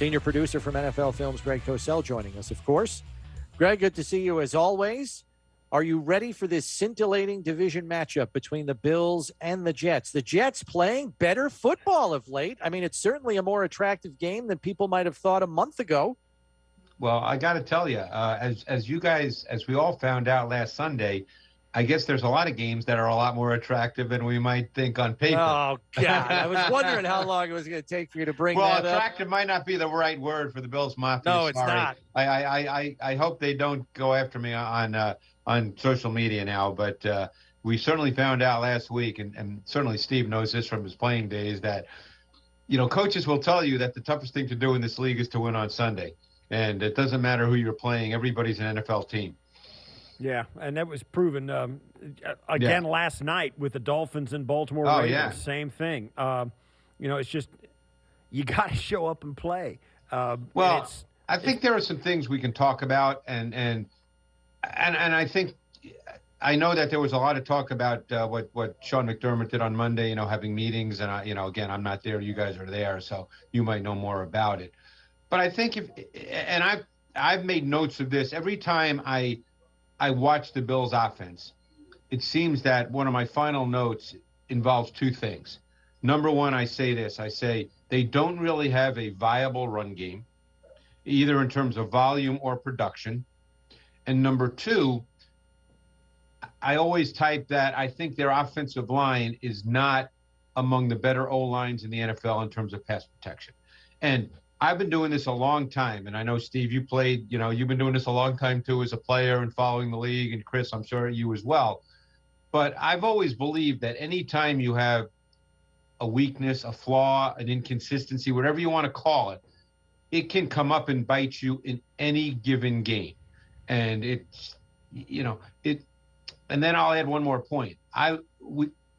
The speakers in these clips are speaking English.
Senior producer from NFL Films, Greg Cosell, joining us, of course. Greg, good to see you as always. Are you ready for this scintillating division matchup between the Bills and the Jets? The Jets playing better football of late. I mean, it's certainly a more attractive game than people might have thought a month ago. Well, I got to tell you, as we all found out last Sunday, I guess there's a lot of games that are a lot more attractive than we might think on paper. Oh, God. I was wondering how long it was going to take for you to bring that up. Well, attractive might not be the right word for the Bills Mafia. No, it's not. I hope they don't go after me on social media now, but we certainly found out last week, and certainly Steve knows this from his playing days, that, coaches will tell you that the toughest thing to do in this league is to win on Sunday. And it doesn't matter who you're playing. Everybody's an NFL team. Yeah, and that was proven again last night with the Dolphins and Baltimore Ravens. Yeah. Same thing. It's just you got to show up and play. I think there are some things we can talk about, and I think I know that there was a lot of talk about what Sean McDermott did on Monday. Having meetings, and again, I'm not there. You guys are there, so you might know more about it. But I think I've made notes of this every time I watch the Bills offense. It seems that one of my final notes involves two things. Number one, I say they don't really have a viable run game, either in terms of volume or production. And number two, I always type that I think their offensive line is not among the better O-lines in the NFL in terms of pass protection. And I've been doing this a long time, and I know, Steve, you played, you've been doing this a long time, too, as a player and following the league, and Chris, I'm sure you as well. But I've always believed that any time you have a weakness, a flaw, an inconsistency, whatever you want to call it, it can come up and bite you in any given game. And and then I'll add one more point. I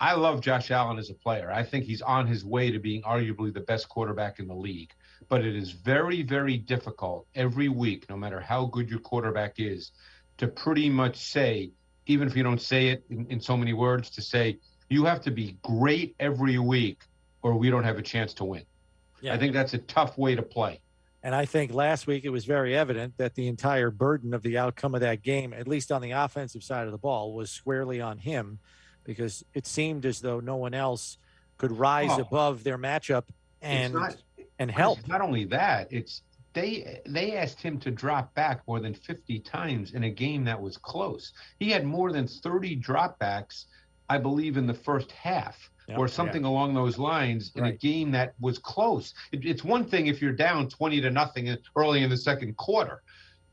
love Josh Allen as a player. I think he's on his way to being arguably the best quarterback in the league. But it is very, very difficult every week, no matter how good your quarterback is, to pretty much say, even if you don't say it in so many words, to say you have to be great every week or we don't have a chance to win. Yeah. I think that's a tough way to play. And I think last week it was very evident that the entire burden of the outcome of that game, at least on the offensive side of the ball, was squarely on him, because it seemed as though no one else could rise above their matchup and help. It's not only that, it's they asked him to drop back more than 50 times in a game that was close. He had more than 30 dropbacks, I believe, in the first half. Or something along those lines in a game that was close. It's one thing if you're down 20-0 early in the second quarter,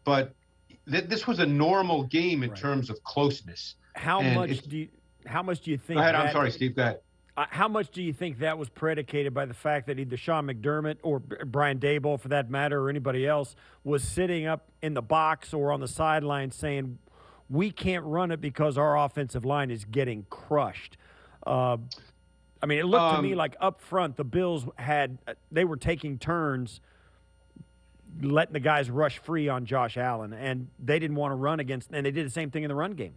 but this was a normal game in terms of closeness. How much do you think? Go ahead. I'm sorry, Steve. Go ahead. How much do you think that was predicated by the fact that either Sean McDermott or Brian Daboll, for that matter, or anybody else, was sitting up in the box or on the sideline saying, "We can't run it because our offensive line is getting crushed." It looked to me like up front the Bills they were taking turns letting the guys rush free on Josh Allen, and they didn't want to run against, and they did the same thing in the run game.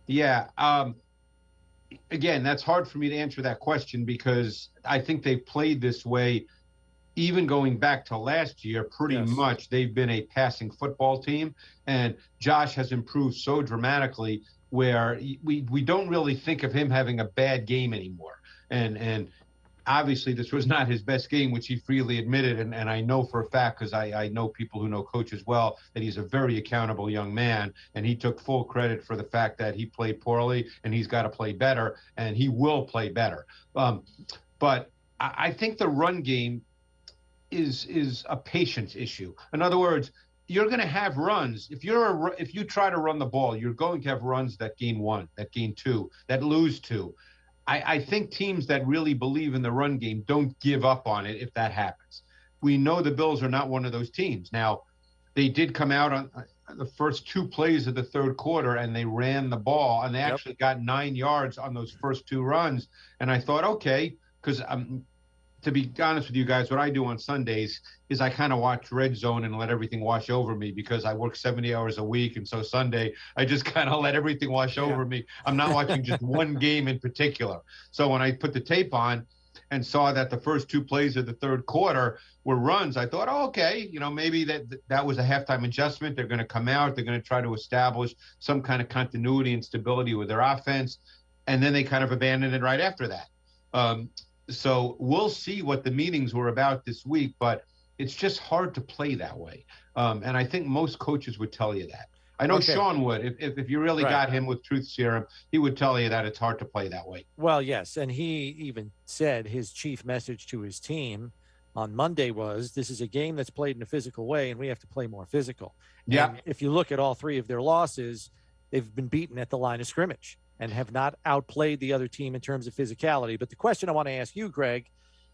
Yeah. Again, that's hard for me to answer that question because I think they played this way even going back to last year. Pretty much they've been a passing football team, and Josh has improved so dramatically where we don't really think of him having a bad game anymore. And obviously this was not his best game, which he freely admitted. And I know for a fact, because I know people who know Coach as well, that he's a very accountable young man. And he took full credit for the fact that he played poorly and he's got to play better, and he will play better. But I think the run game is a patience issue. In other words, you're going to have runs. If you try to run the ball, you're going to have runs that gain 1, that gain 2, that lose 2. I think teams that really believe in the run game don't give up on it if that happens. We know the Bills are not one of those teams. Now, they did come out on the first 2 plays of the third quarter, and they ran the ball, and they actually got 9 yards on those first 2 runs. And I thought, okay, because to be honest with you guys, what I do on Sundays is I kind of watch Red Zone and let everything wash over me because I work 70 hours a week. And so Sunday, I just kind of let everything wash over me. I'm not watching just one game in particular. So when I put the tape on, and saw that the first 2 plays of the third quarter were runs, I thought, oh, okay, maybe that was a halftime adjustment. They're going to come out. They're going to try to establish some kind of continuity and stability with their offense. And then they kind of abandoned it right after that. So we'll see what the meetings were about this week, but it's just hard to play that way. And I think most coaches would tell you that. I know Sean would. If you really got him with truth serum, he would tell you that it's hard to play that way. Well, yes. And he even said his chief message to his team on Monday was, this is a game that's played in a physical way, and we have to play more physical. Yeah. And if you look at all 3 of their losses, they've been beaten at the line of scrimmage and have not outplayed the other team in terms of physicality. But the question I want to ask you, Greg,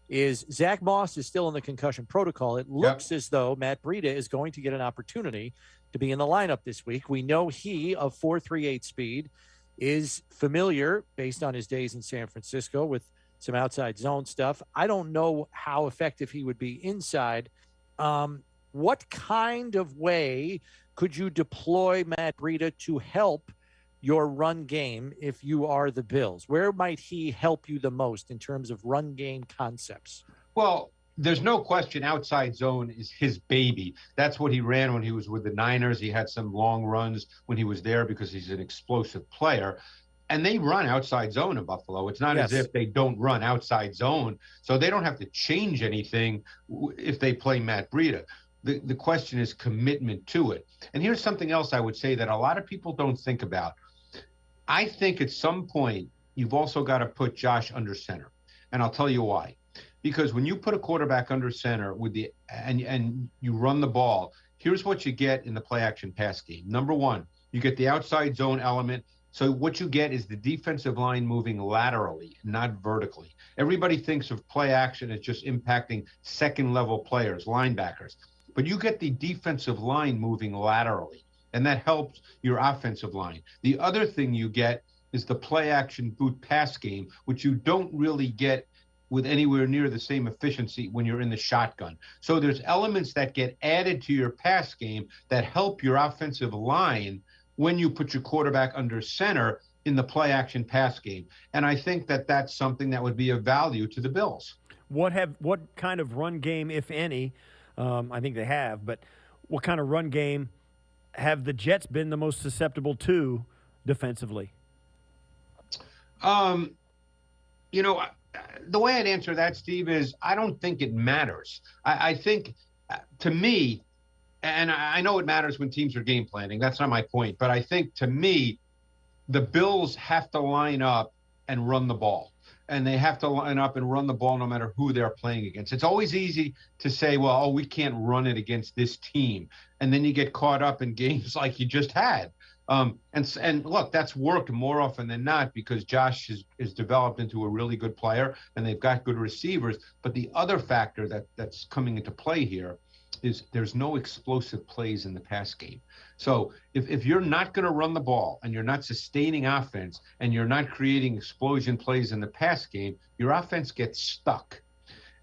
is Zach Moss is still in the concussion protocol. It looks as though Matt Breida is going to get an opportunity to be in the lineup this week. We know he, of 4.38 speed, is familiar, based on his days in San Francisco, with some outside zone stuff. I don't know how effective he would be inside. What kind of way could you deploy Matt Breida to help your run game if you are the Bills? Where might he help you the most in terms of run game concepts? Well, there's no question outside zone is his baby. That's what he ran when he was with the Niners. He had some long runs when he was there because he's an explosive player. And they run outside zone in Buffalo. It's not as if they don't run outside zone. So they don't have to change anything if they play Matt Breida. The question is commitment to it. And here's something else I would say that a lot of people don't think about. I think at some point, you've also got to put Josh under center. And I'll tell you why. Because when you put a quarterback under center and you run the ball, here's what you get in the play action pass game. Number one, you get the outside zone element. So what you get is the defensive line moving laterally, not vertically. Everybody thinks of play action as just impacting second level players, linebackers. But you get the defensive line moving laterally, and that helps your offensive line. The other thing you get is the play action boot pass game, which you don't really get with anywhere near the same efficiency when you're in the shotgun. So there's elements that get added to your pass game that help your offensive line when you put your quarterback under center in the play action pass game. And I think that that's something that would be of value to the Bills. What kind of run game, if any, I think they have, but what kind of run game have the Jets been the most susceptible to defensively? The way I'd answer that, Steve, is I don't think it matters. I think, to me, and I know it matters when teams are game planning. That's not my point. But I think, to me, the Bills have to line up and run the ball. And they have to line up and run the ball no matter who they're playing against. It's always easy to say, well, we can't run it against this team. And then you get caught up in games like you just had. And look, that's worked more often than not because Josh is developed into a really good player and they've got good receivers. But the other factor that's coming into play here is there's no explosive plays in the pass game. So if you're not going to run the ball and you're not sustaining offense and you're not creating explosion plays in the pass game, your offense gets stuck.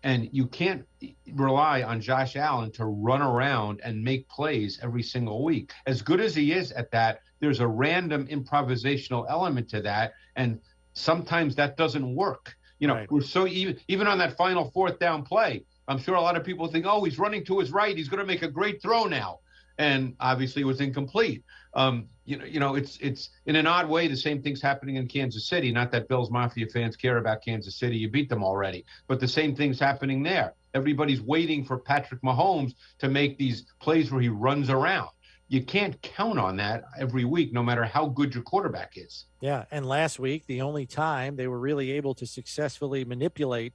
And you can't rely on Josh Allen to run around and make plays every single week. As good as he is at that, there's a random improvisational element to that. And sometimes that doesn't work. We're so even on that final fourth down play, I'm sure a lot of people think, he's running to his right. He's going to make a great throw now. And obviously it was incomplete. It's in an odd way, the same thing's happening in Kansas City. Not that Bills Mafia fans care about Kansas City. You beat them already. But the same thing's happening there. Everybody's waiting for Patrick Mahomes to make these plays where he runs around. You can't count on that every week, no matter how good your quarterback is. Yeah, and last week, the only time they were really able to successfully manipulate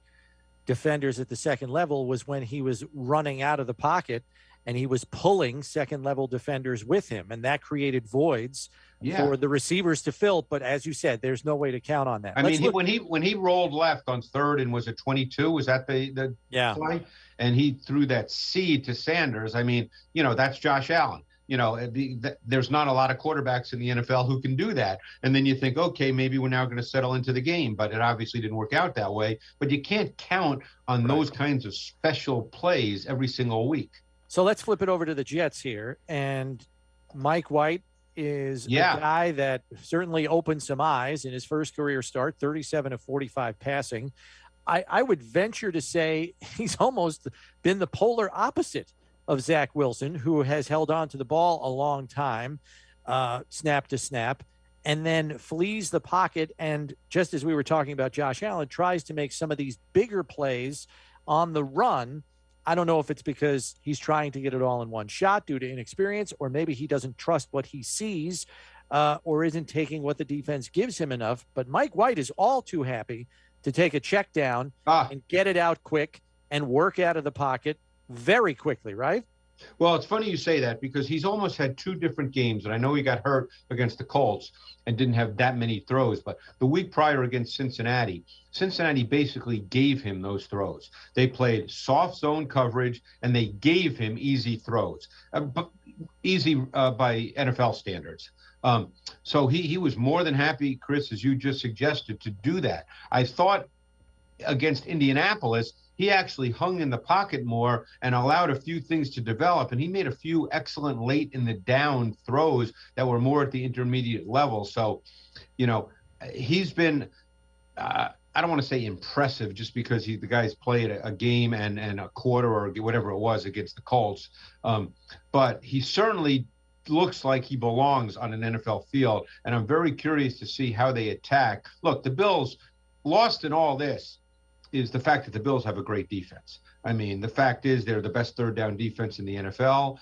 defenders at the second level was when he was running out of the pocket and he was pulling second-level defenders with him, and that created voids for the receivers to fill. But as you said, there's no way to count on that. When he rolled left on third and was at 22, was that the play? And he threw that seed to Sanders. That's Josh Allen. There's not a lot of quarterbacks in the NFL who can do that. And then you think, okay, maybe we're now going to settle into the game, but it obviously didn't work out that way. But you can't count on those kinds of special plays every single week. So let's flip it over to the Jets here. And Mike White is a guy that certainly opened some eyes in his first career start, 37 of 45 passing. I would venture to say he's almost been the polar opposite of Zach Wilson, who has held on to the ball a long time, snap to snap, and then flees the pocket. And just as we were talking about Josh Allen, tries to make some of these bigger plays on the run. I don't know if it's because he's trying to get it all in one shot due to inexperience, or maybe he doesn't trust what he sees, or isn't taking what the defense gives him enough. But Mike White is all too happy to take a check down and get it out quick and work out of the pocket very quickly, right? Well, it's funny you say that because he's almost had two different games, and I know he got hurt against the Colts and didn't have that many throws, but the week prior against Cincinnati basically gave him those throws. They played soft zone coverage, and they gave him easy throws, easy by NFL standards. So he was more than happy, Chris, as you just suggested, to do that. I thought against Indianapolis, he actually hung in the pocket more and allowed a few things to develop. And he made a few excellent late in the down throws that were more at the intermediate level. So, he's been, I don't want to say impressive just because the guy's played a game and a quarter or whatever it was against the Colts. But he certainly looks like he belongs on an NFL field. And I'm very curious to see how they attack. Look, the Bills lost in all this is the fact that the Bills have a great defense. I mean, the fact is they're the best third down defense in the NFL.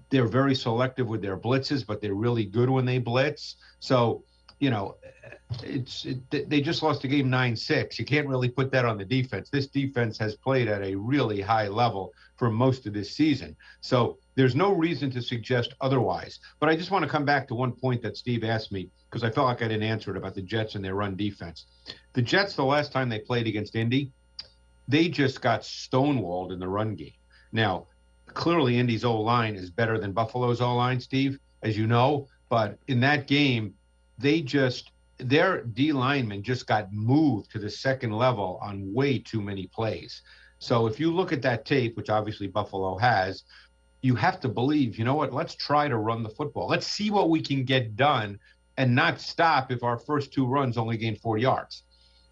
They're very selective with their blitzes, but they're really good when they blitz. So, they just lost a game 9-6. You can't really put that on the defense. This defense has played at a really high level for most of this season. So there's no reason to suggest otherwise. But I just want to come back to one point that Steve asked me, because I felt like I didn't answer it, about the Jets and their run defense. The Jets, the last time they played against Indy, they just got stonewalled in the run game. Now, clearly Indy's O-line is better than Buffalo's O-line, Steve, as you know. But in that game, their D linemen just got moved to the second level on way too many plays. So if you look at that tape, which obviously Buffalo has, you have to believe, you know what, let's try to run the football. Let's see what we can get done and not stop if our first two runs only gain 4 yards.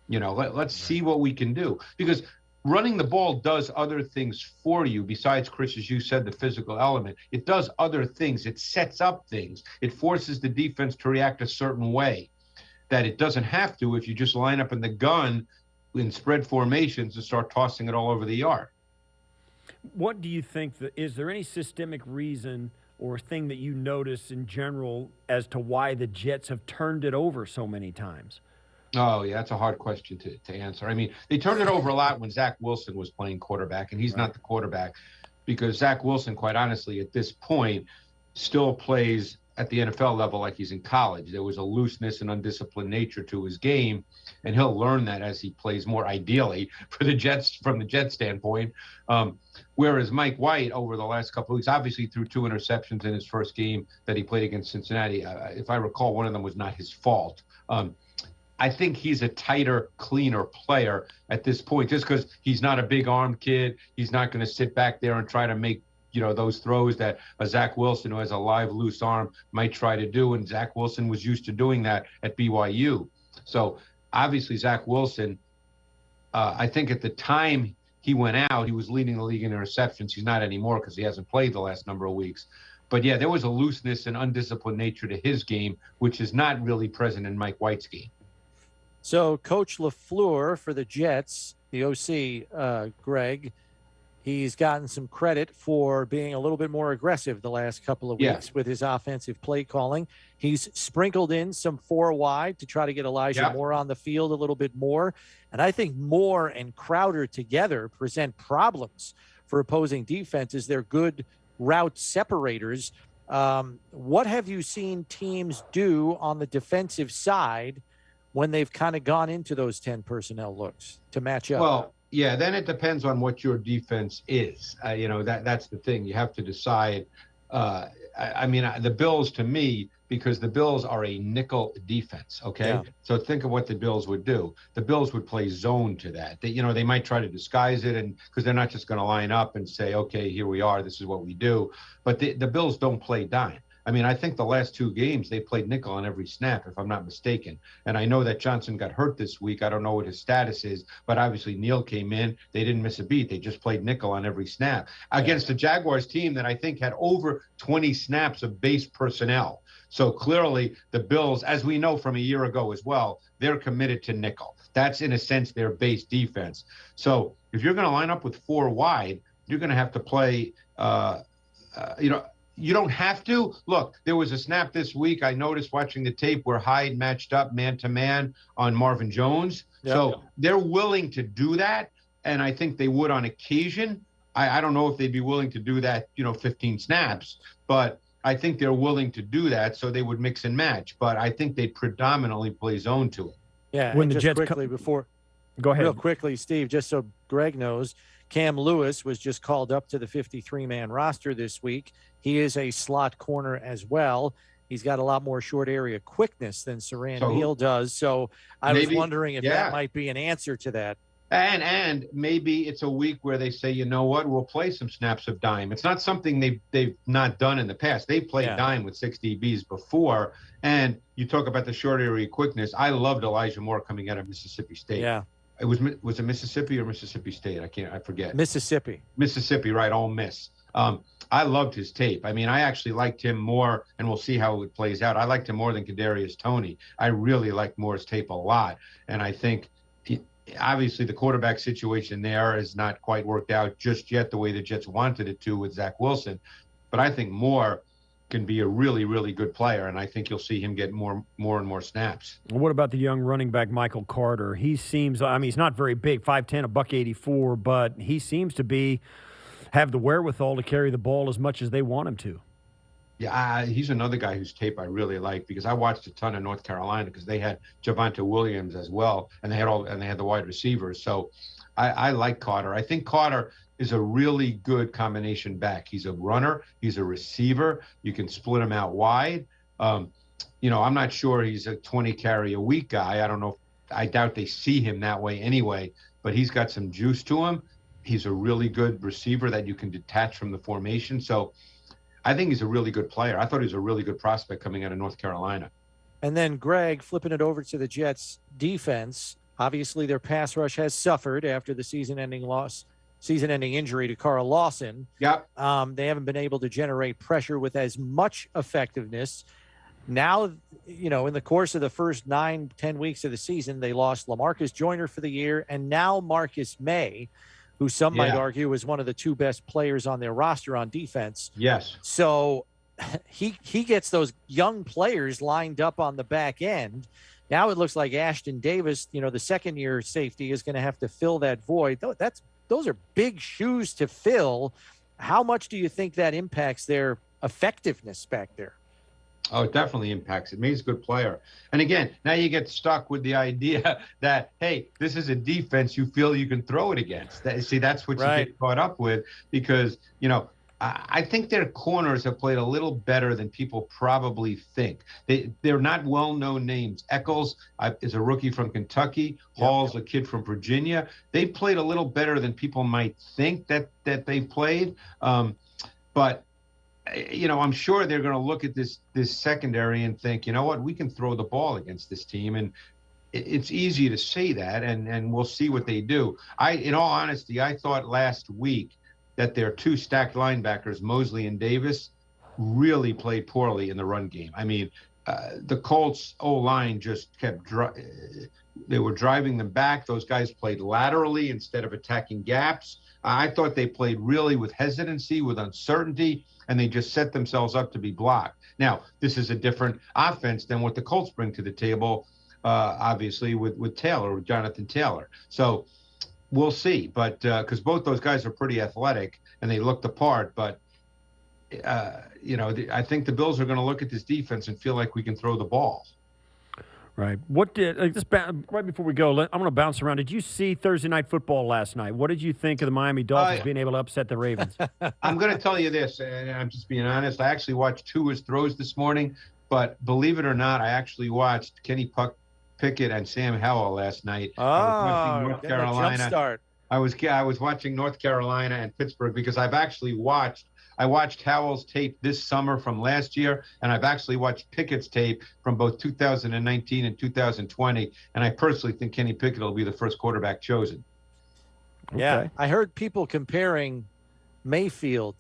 Let's see what we can do. Because running the ball does other things for you besides, Chris, as you said, the physical element. It does other things. It sets up things. It forces the defense to react a certain way that it doesn't have to if you just line up in the gun in spread formations and start tossing it all over the yard. What do you think, is there any systemic reason or thing that you notice in general as to why the Jets have turned it over so many times? Oh, yeah, that's a hard question to answer. I mean, they turned it over a lot when Zach Wilson was playing quarterback, and he's not the quarterback because Zach Wilson, quite honestly, at this point, still plays at the NFL level like he's in college. There was a looseness and undisciplined nature to his game, and he'll learn that as he plays more, ideally for the Jets, from the Jets standpoint. Whereas Mike White, over the last couple of weeks, obviously threw 2 interceptions in his first game that he played against Cincinnati. If I recall, one of them was not his fault. I think he's a tighter, cleaner player at this point, just because he's not a big-armed kid. He's not going to sit back there and try to make those throws that a Zach Wilson, who has a live, loose arm, might try to do. And Zach Wilson was used to doing that at BYU. So obviously Zach Wilson, I think at the time he went out, he was leading the league in interceptions. He's not anymore because he hasn't played the last number of weeks. But yeah, there was a looseness and undisciplined nature to his game, which is not really present in Mike White's game. So Coach LaFleur for the Jets, the OC, Greg, he's gotten some credit for being a little bit more aggressive the last couple of weeks with his offensive play calling. He's sprinkled in some 4 wide to try to get Elijah Moore on the field a little bit more. And I think Moore and Crowder together present problems for opposing defenses. They're good route separators. What have you seen teams do on the defensive side when they've kind of gone into those 10 personnel looks to match up? Well, yeah, then it depends on what your defense is. That's the thing. You have to decide. The Bills, to me, because the Bills are a nickel defense, okay? Yeah. So think of what the Bills would do. The Bills would play zone to that. They might try to disguise it, and because they're not just going to line up and say, okay, here we are, this is what we do. But the Bills don't play dime. I mean, I think the last 2 games they played nickel on every snap, if I'm not mistaken. And I know that Johnson got hurt this week. I don't know what his status is, but obviously Neal came in. They didn't miss a beat. They just played nickel on every snap against the Jaguars team that I think had over 20 snaps of base personnel. So clearly the Bills, as we know from a year ago as well, they're committed to nickel. That's, in a sense, their base defense. So if you're going to line up with 4 wide, you're going to have to play, you don't have to. Look, there was a snap this week I noticed watching the tape where Hyde matched up man-to-man on Marvin Jones. Yep. So they're willing to do that, and I think they would on occasion. I don't know if they'd be willing to do that, 15 snaps, but I think they're willing to do that, so they would mix and match. But I think they predominantly play zone to it. Yeah, when the Jets go ahead. Real quickly, Steve, just so Greg knows, Cam Lewis was just called up to the 53-man roster this week. He is a slot corner as well. He's got a lot more short area quickness than Saran Neal does. So I was wondering if that might be an answer to that. And maybe it's a week where they say, you know what, we'll play some snaps of dime. It's not something they've not done in the past. They've played dime with 6 DBs before. And you talk about the short area quickness. I loved Elijah Moore coming out of Mississippi State. Yeah. Was it Mississippi or Mississippi State? I forget. Mississippi, right? Ole Miss. I loved his tape. I mean, I actually liked him more, and we'll see how it plays out. I liked him more than Kadarius Toney. I really liked Moore's tape a lot, and I think obviously the quarterback situation there has not quite worked out just yet the way the Jets wanted it to with Zach Wilson. But I think Moore can be a really, really good player, and I think you'll see him get more and more snaps. What about the young running back Michael Carter? He seems, he's not very big, 5'10", $184, but he seems to have the wherewithal to carry the ball as much as they want him to. Yeah, he's another guy whose tape I really like because I watched a ton of North Carolina because they had Javonte Williams as well, and they had the wide receivers. So I like Carter. I think Carter is a really good combination back. He's a runner. He's a receiver. You can split him out wide. I'm not sure he's a 20 carry a week guy. I don't know. I doubt they see him that way anyway, but he's got some juice to him. He's a really good receiver that you can detach from the formation. So I think he's a really good player. I thought he was a really good prospect coming out of North Carolina. And then Greg, flipping it over to the Jets defense, obviously their pass rush has suffered after the season-ending injury to Carl Lawson. Yep. They haven't been able to generate pressure with as much effectiveness. Now, in the course of the first 9-10 weeks of the season, they lost LaMarcus Joyner for the year, and now Marcus May, who some might argue is one of the 2 best players on their roster on defense. Yes. So he gets those young players lined up on the back end. Now it looks like Ashton Davis, the second-year safety, is going to have to fill that void. Those are big shoes to fill. How much do you think that impacts their effectiveness back there? Oh, it definitely impacts it. May's a good player. And again, now you get stuck with the idea that, hey, this is a defense you feel you can throw it against. That's what you get caught up with because, I think their corners have played a little better than people probably think. They're not well-known names. Eccles is a rookie from Kentucky. Hall's a kid from Virginia. They played a little better than people might think that they played. But I'm sure they're going to look at this secondary and think, you know what, we can throw the ball against this team. And it's easy to say that, and we'll see what they do. In all honesty, I thought last week that their 2 stacked linebackers, Mosley and Davis, really played poorly in the run game. I mean, the Colts O-line just kept they were driving them back. Those guys played laterally instead of attacking gaps. I thought they played really with hesitancy, with uncertainty, and they just set themselves up to be blocked. Now, this is a different offense than what the Colts bring to the table, obviously, with Jonathan Taylor. So we'll see. But because both those guys are pretty athletic and they look the part. But, I think the Bills are going to look at this defense and feel like we can throw the ball. Right. Right before we go, I'm going to bounce around. Did you see Thursday Night Football last night? What did you think of the Miami Dolphins being able to upset the Ravens? I'm going to tell you this, and I'm just being honest. I actually watched Tua's throws this morning, but believe it or not, I actually watched Kenny Pickett and Sam Howell last night. I was watching North Carolina. I was watching North Carolina and Pittsburgh because I've actually watched I watched Howell's tape this summer from last year, and I've actually watched Pickett's tape from both 2019 and 2020. And I personally think Kenny Pickett will be the first quarterback chosen. Yeah, Okay. I heard people comparing Mayfield,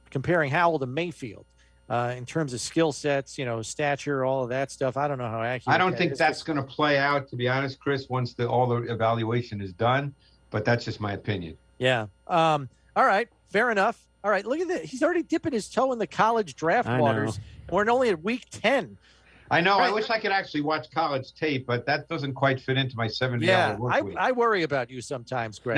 comparing Howell to Mayfield in terms of skill sets, stature, all of that stuff. I don't know how accurate. I don't think that's going to play out, to be honest, Chris, once all the evaluation is done. But that's just my opinion. Yeah. All right. Fair enough. All right. Look at that. He's already dipping his toe in the college draft waters. We're only at week 10. I know. Right. I wish I could actually watch college tape, but that doesn't quite fit into my 70-hour work week. I worry about you sometimes, Greg.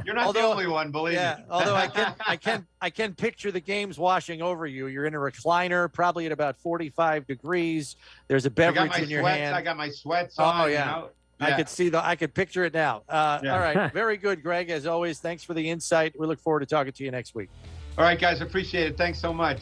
You're not the only one, believe me. Although I can picture the games washing over you. You're in a recliner, probably at about 45 degrees. There's a beverage in your hand. I got my sweats on. Oh yeah. I could picture it now. All right. Very good, Greg. As always, thanks for the insight. We look forward to talking to you next week. All right, guys. Appreciate it. Thanks so much.